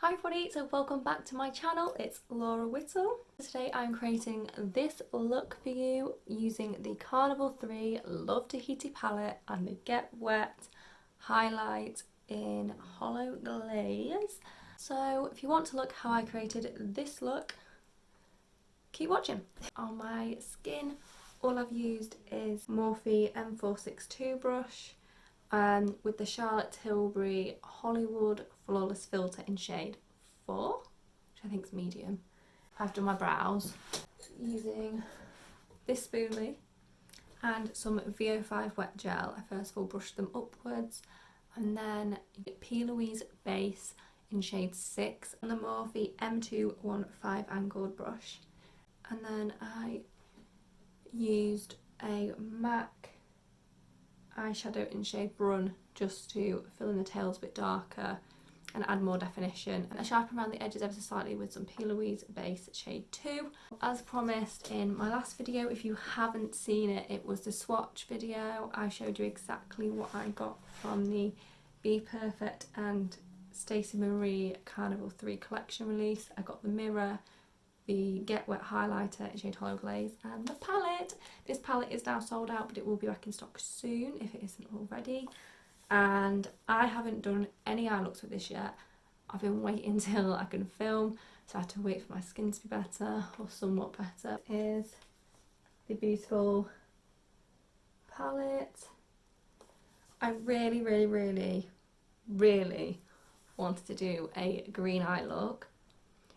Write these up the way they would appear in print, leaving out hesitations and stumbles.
Hi everybody, so welcome back to my channel. It's Laura Whittle. Today I'm creating this look for you using the Carnival 3 Love Tahiti palette and the Get Wet highlight in Holo'glaze. So if you want to look how I created this look, keep watching. On my skin, all I've used is Morphe M462 brush with the Charlotte Tilbury Hollywood Flawless Filter in shade 4, which I think is medium. I've done my brows using this spoolie and some VO5 wet gel. I first of all brushed them upwards and then PLouise base in shade 6 and the Morphe M215 angled brush. And then I used a MAC eyeshadow in shade Brun just to fill in the tails a bit darker and add more definition, and I sharpen around the edges ever so slightly with some PLouise base shade 2. As promised in my last video, if you haven't seen it, it was the swatch video. I showed you exactly what I got from the Bperfect and Stacey Marie Carnival 3 collection release. I got the mirror, the Get Wet highlighter in shade Holo'glaze, and the palette. This palette is now sold out, but it will be back in stock soon if it isn't already. And I haven't done any eye looks with this yet. I've been waiting till I can film, so I had to wait for my skin to be better, or somewhat better. Here's the beautiful palette. I really wanted to do a green eye look,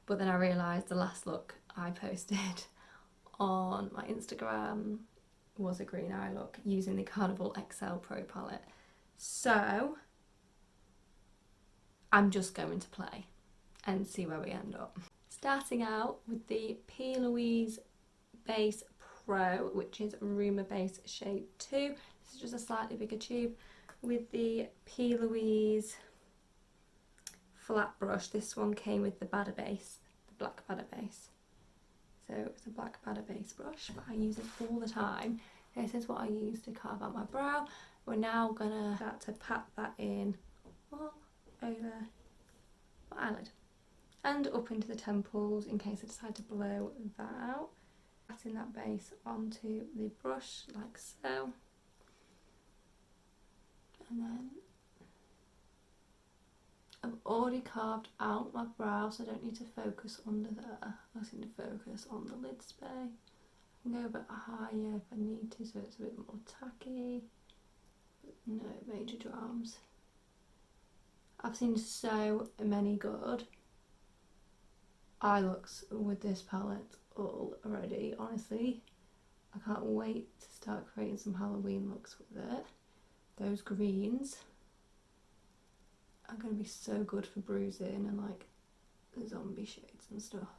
but then I realised the last look I posted on my Instagram was a green eye look using the Carnival XL Pro palette. So I'm just going to play and see where we end up. Starting out with the PLouise Base Pro, which is Rumour Base shade 2. This is just a slightly bigger tube. With the PLouise flat brush, this one came with the Batter base, the black Batter base. So it's a black Batter base brush, but I use it all the time. This is what I use to carve out my brow. We're now gonna start to pat that in all over my eyelid and up into the temples in case I decide to blow that out. Patting that base onto the brush like so. And then I've already carved out my brow, so I don't need to focus under there. I just need to focus on the lid spray. I can go a bit higher if I need to, so it's a bit more tacky. No major dramas. I've seen so many good eye looks with this palette already, honestly. I can't wait to start creating some Halloween looks with it. Those greens are going to be so good for bruising and like the zombie shades and stuff.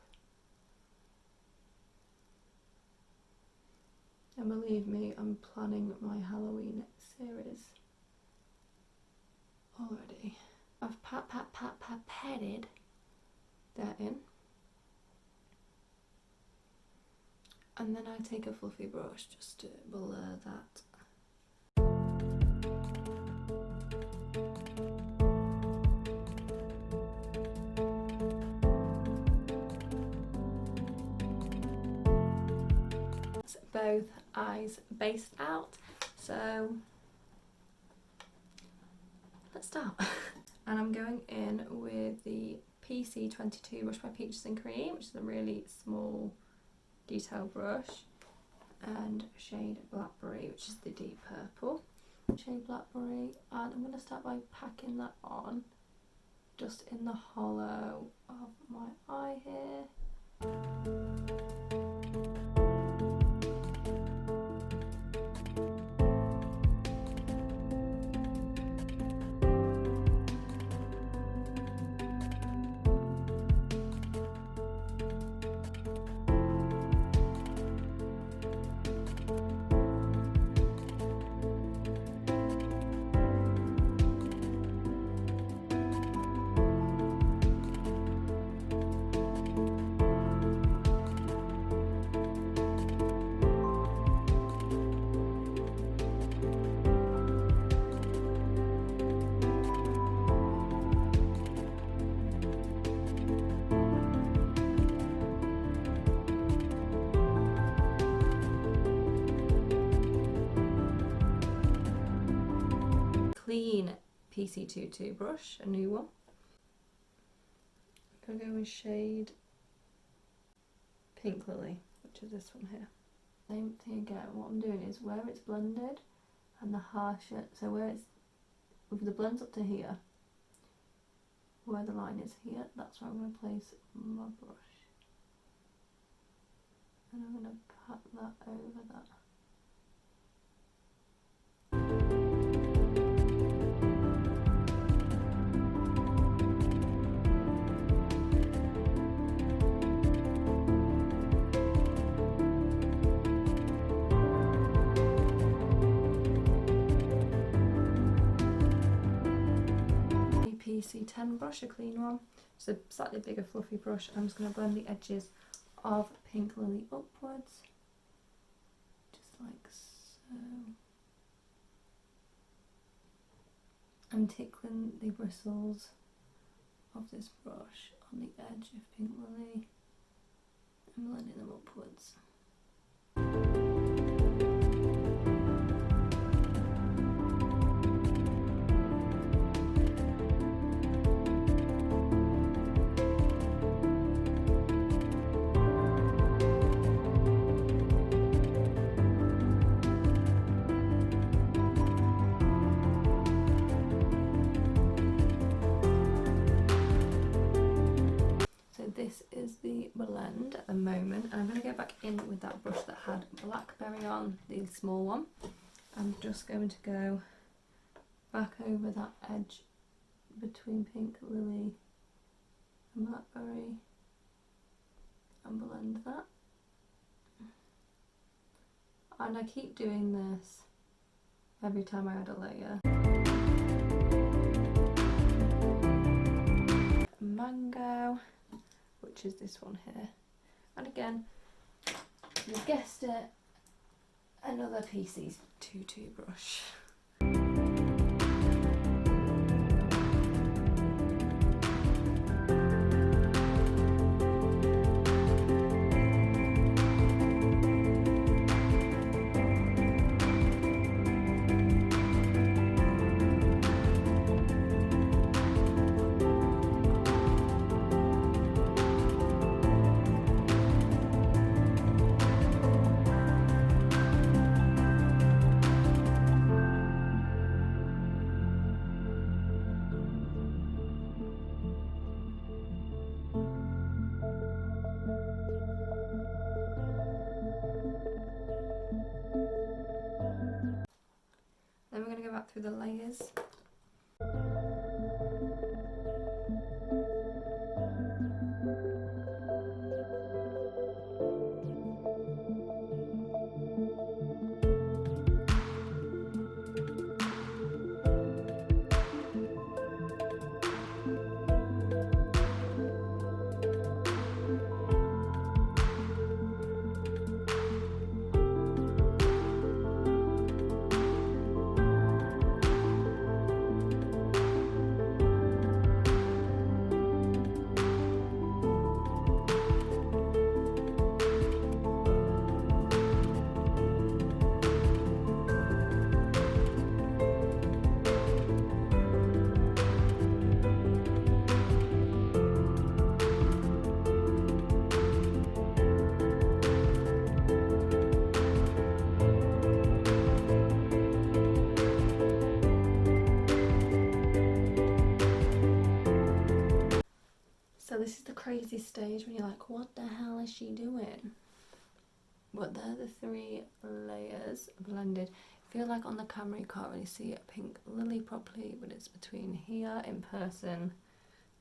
And believe me, I'm planning my Halloween series already. I've patted that in. And then I take a fluffy brush just to blur that. Both eyes based out, so let's start. And I'm going in with the PC22 brush by Peaches and Cream, which is a really small detail brush, and shade Blackberry, which is the deep purple shade Blackberry. And I'm going to start by packing that on just in the hollow of my eye here. PC22 brush, a new one. I'm going to go with shade Pink Lily, which is this one here. Same thing again. What I'm doing is where it's blended and the harsher, so where it's, with the blends up to here, where the line is here, that's where I'm going to place my brush. And I'm going to pat that over that. PC10 brush, a clean one, just a slightly bigger fluffy brush. I'm just going to blend the edges of Pink Lily upwards, just like so. I'm tickling the bristles of this brush on the edge of Pink Lily and blending them upwards. This is the blend at the moment, and I'm going to go back in with that brush that had Blackberry on, the small one. I'm just going to go back over that edge between Pink Lily and Blackberry and blend that. And I keep doing this every time I add a layer. Mango, which is this one here, and again, you guessed it, another PC22 brush. Then we're going to go back through the layers. So this is the crazy stage when you're like, what the hell is she doing? But they're the three layers blended. I feel like on the camera you can't really see a Pink Lily properly, but it's between here. In person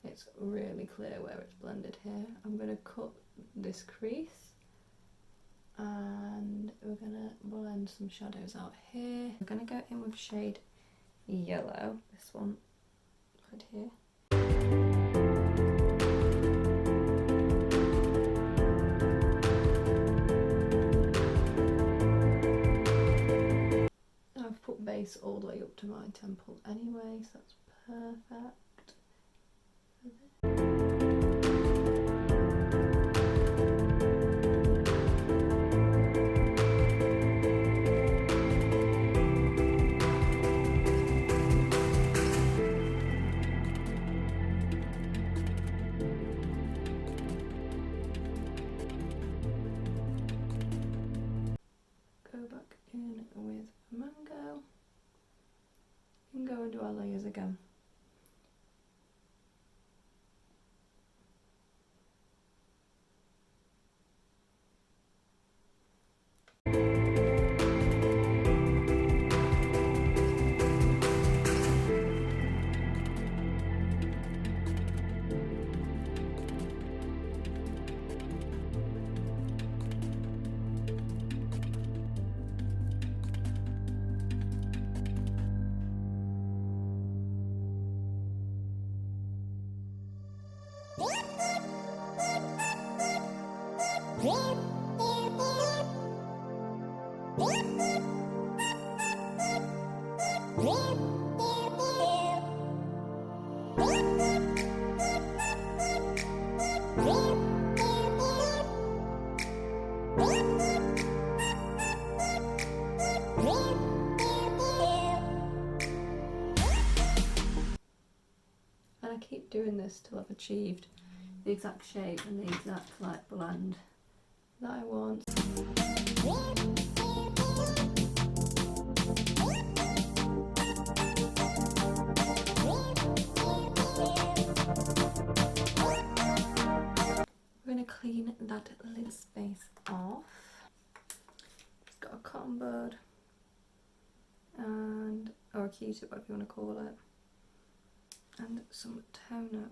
it's really clear where it's blended here. I'm going to cut this crease and we're going to blend some shadows out here. We're going to go in with shade Yellow, this one right here. I've put base all the way up to my temple anyway, so that's perfect. and do our layers again. And I keep doing this till I've achieved the exact shape and the exact like blend that I want. We're going to clean that lid space off. It's got a cotton bud and, or a Q-tip, whatever you want to call it, and some toner.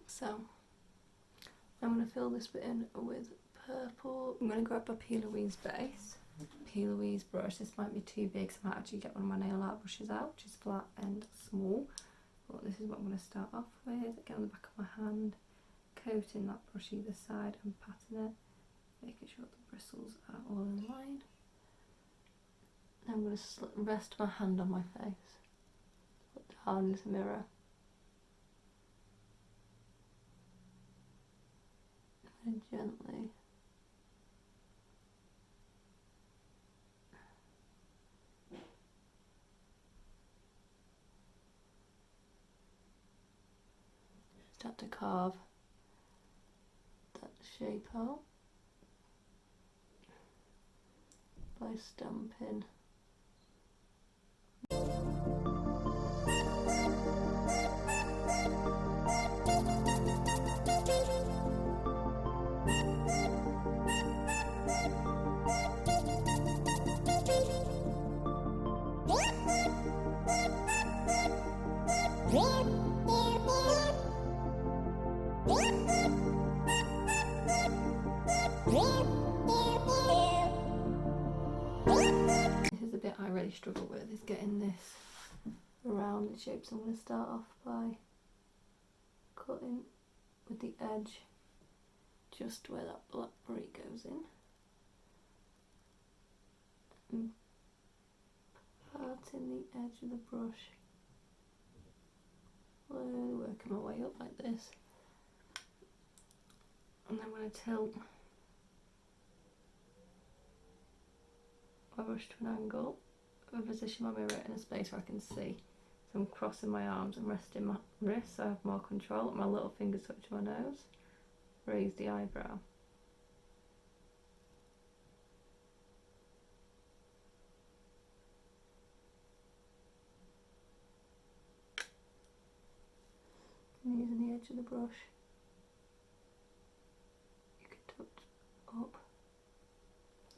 So I'm going to fill this bit in with purple. I'm going to grab a PLouise base, PLouise brush. This might be too big, so I might actually get one of my nail art brushes out, which is flat and small. But this is what I'm going to start off with. Get on the back of my hand, coating that brush either side and patting it, making sure the bristles are all in line. Then I'm going to rest my hand on my face, look down into the mirror. And gently start to carve that shape out by stamping. This is the bit I really struggle with, is getting this rounded shape, so I'm going to start off by cutting with the edge just where that blackberry goes in, and parting the edge of the brush, slowly working my way up like this, and then I'm going to tilt my brush to an angle and position my mirror in a space where I can see. So I'm crossing my arms and resting my wrists so I have more control. My little fingers touch my nose. Raise the eyebrow. And using the edge of the brush, you can touch up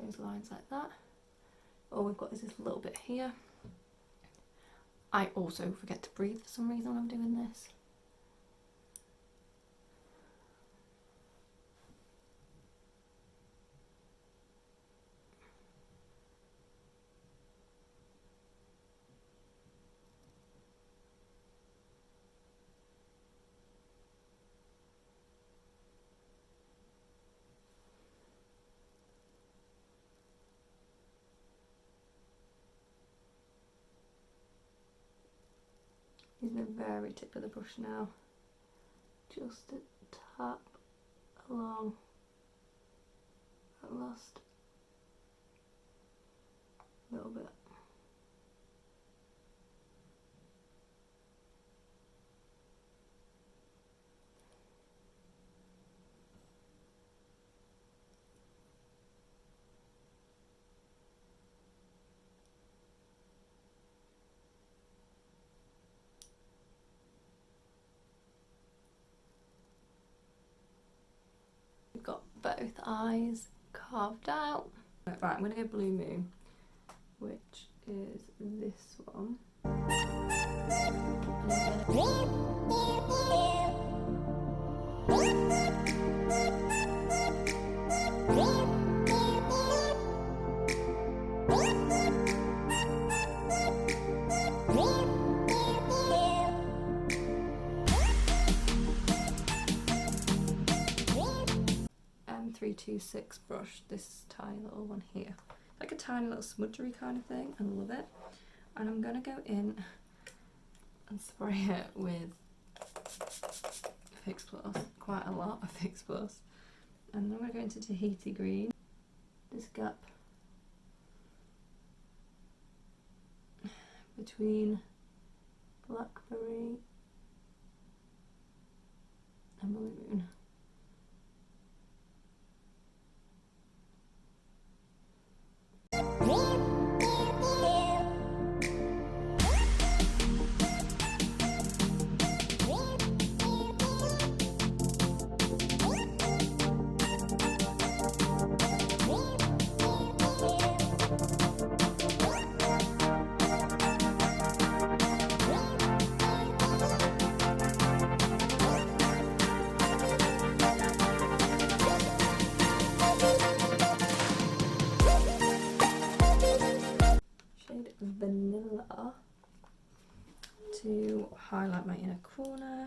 those lines like that. All we've got is this little bit here. I also forget to breathe for some reason when I'm doing this. Using the very tip of the brush now, just to tap along that last little bit. We've got both eyes carved out. Right, I'm going to go Blue Moon, which is this one. M326 brush, this tiny little one here. Like a tiny little smudgery kind of thing, I love it. And I'm going to go in and spray it with Fix Plus, quite a lot of Fix Plus. And then I'm going to go into Tahiti green, this gap between Blackberry and Balloon. Vanilla to highlight my inner corner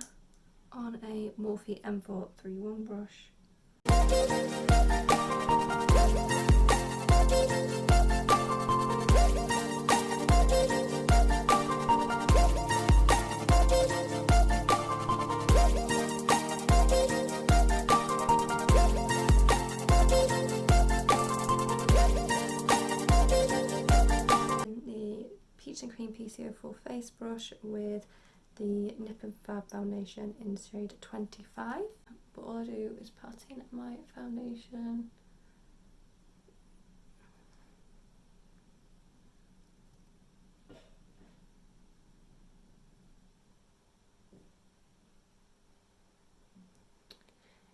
on a Morphe M431 brush. And Cream PC04 face brush with the NipandFab Foundation in shade 25. But all I do is pat in my foundation.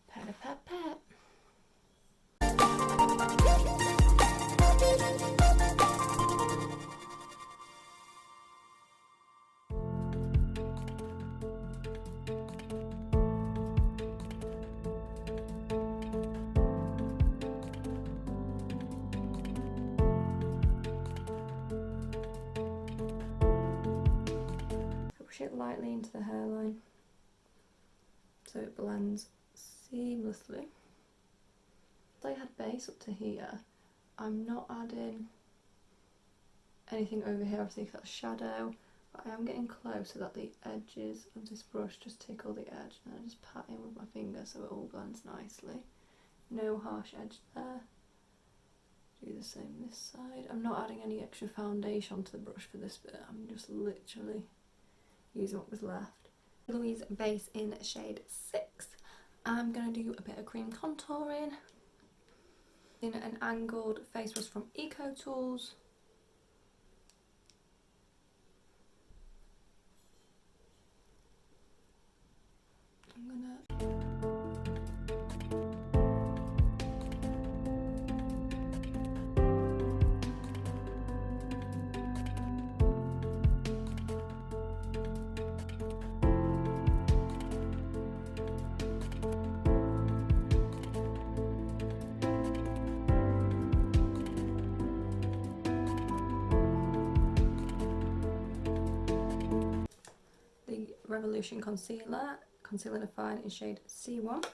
Pat, pat, pat. Push it lightly into the hairline so it blends seamlessly. I had base up to here. I'm not adding anything over here, obviously that's shadow, but I am getting close so that the edges of this brush just tickle the edge, and I just pat in with my finger so it all blends nicely. No harsh edge there. Do the same this side. I'm not adding any extra foundation onto the brush for this bit, I'm just literally using what was left. PLouise base in shade 6. I'm going to do a bit of cream contouring in an angled face brush from Eco Tools. I'm gonna Revolution Concealer, Concealer Define in shade C1.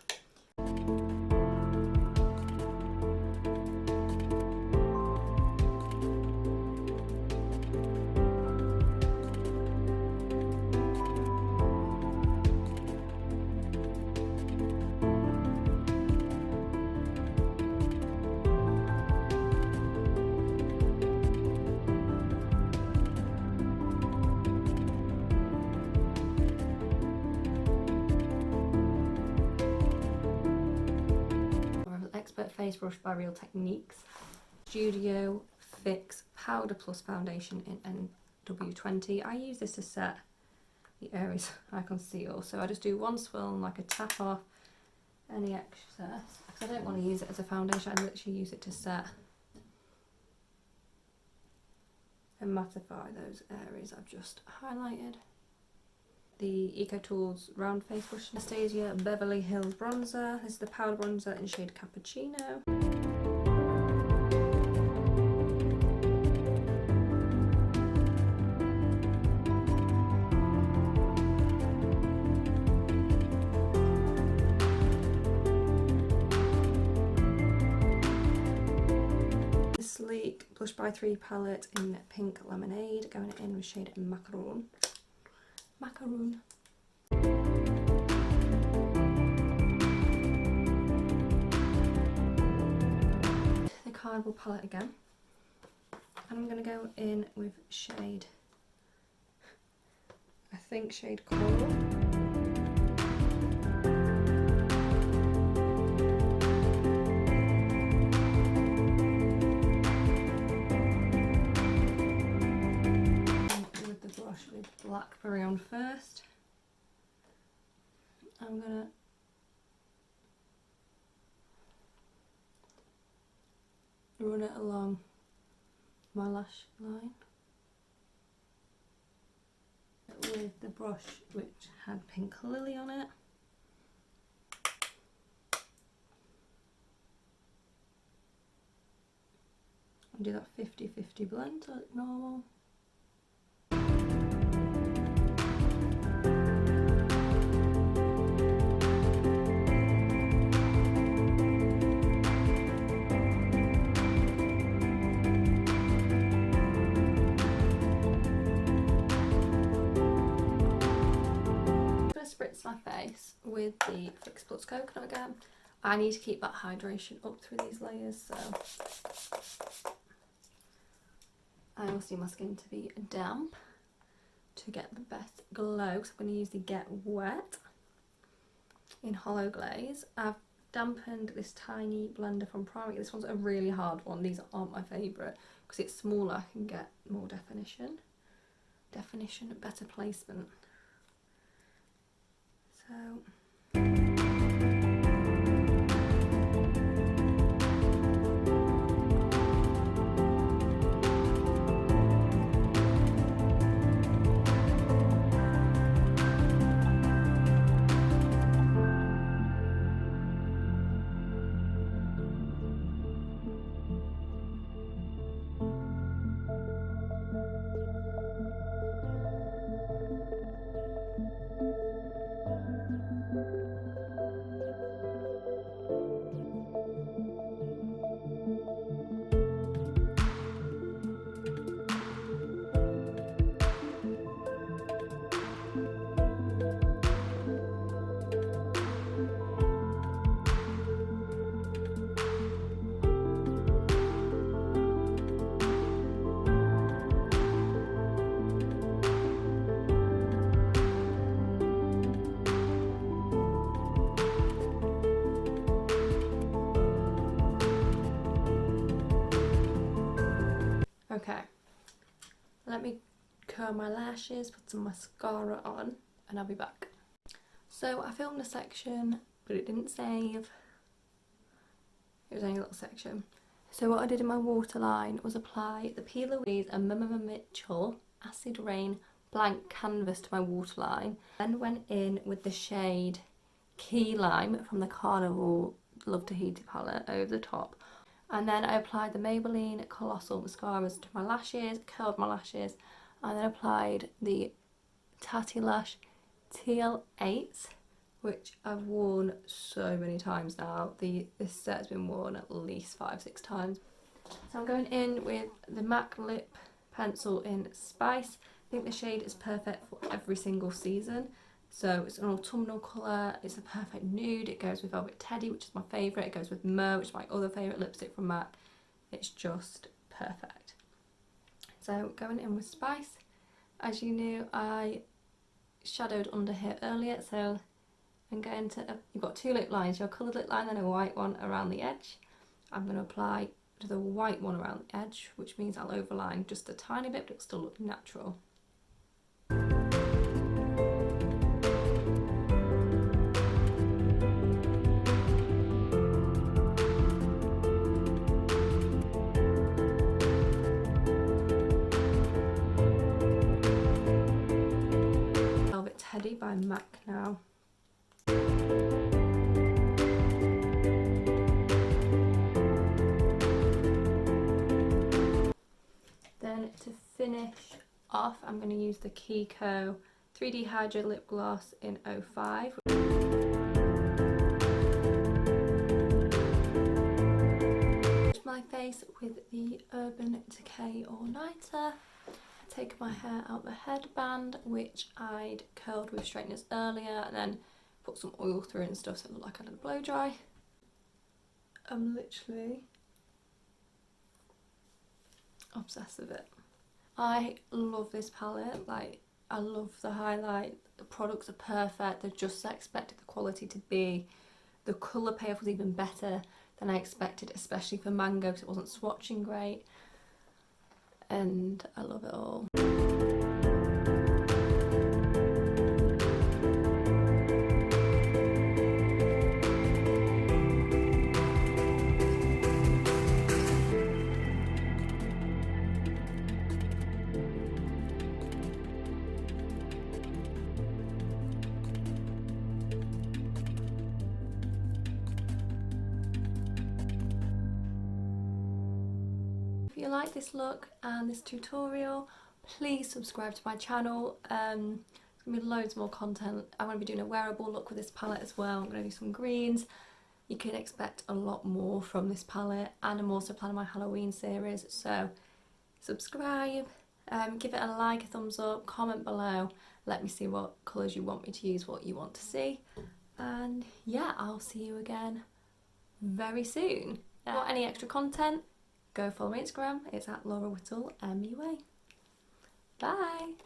Expert Face Brush by Real Techniques. Studio Fix Powder Plus Foundation in NW20. I use this to set the areas I conceal. So I just do one swirl and like a tap off any excess. Because I don't want to use it as a foundation, I literally use it to set and mattify those areas I've just highlighted. The EcoTools Round Face Brush, Anastasia Beverly Hills Bronzer. This is the powder bronzer in shade Cappuccino. Sleek Blush by 3 palette in Pink Lemonade, going in with shade Macaroon. Macaroon. The Carnival palette again. And I'm going to go in with shade, I think shade Coral. With Blackberry on first. I'm gonna run it along my lash line with the brush which had Pink Lily on it. And do that 50-50 blend like normal. Spritz my face with the Fix Plus Coconut again. I need to keep that hydration up through these layers, so I also need my skin to be damp to get the best glow. So I'm going to use the Get Wet in Holo'glaze. I've dampened this tiny blender from Primark. This one's a really hard one. These aren't my favourite because it's smaller. I can get more definition, better placement. So okay, let me curl my lashes, put some mascara on, and I'll be back. So I filmed a section, but it didn't save. It was only a little section. So what I did in my waterline was apply the PLouise and MmmMitchell Acid Rain Blank Canvas to my waterline. Then went in with the shade Key Lime from the Carnival Love Tahiti palette over the top. And then I applied the Maybelline Colossal mascaras to my lashes, curled my lashes, and then applied the Tatti Lashes TL8, which I've worn so many times now. This set has been worn at least 5-6 times. So I'm going in with the MAC Lip Pencil in Spice. I think the shade is perfect for every single season. So it's an autumnal colour, it's a perfect nude, it goes with Velvet Teddy, which is my favourite, it goes with Rumour, which is my other favourite lipstick from MAC. It's just perfect. So going in with Spice. As you knew, I shadowed under here earlier, so and get into, you've got two lip lines, your coloured lip line and a white one around the edge. I'm going to apply to the white one around the edge, which means I'll overline just a tiny bit, but it'll still look natural. Velvet Teddy by MAC now. Then to finish off, I'm going to use the Kiko 3D Hydra Lip Gloss in 05. My face with the Urban Decay All-Nighter. I take my hair out the headband, which I'd curled with straighteners earlier, and then put some oil through it and stuff so it looked like I did a blow dry. I'm literally obsessed with it. I love this palette, like I love the highlight, the products are perfect, they're just as I expected the quality to be. The colour payoff was even better than I expected, especially for Mango because it wasn't swatching great, and I love it all. If you like this look and this tutorial, please subscribe to my channel. There's going to be loads more content. I'm going to be doing a wearable look with this palette as well. I'm going to do some greens. You can expect a lot more from this palette, and I'm also planning my Halloween series, so subscribe, give it a like, a thumbs up, comment below, let me see what colours you want me to use, what you want to see, and yeah, I'll see you again very soon. Want any extra content? Go follow my Instagram, it's at Laura Whittle MUA. Bye!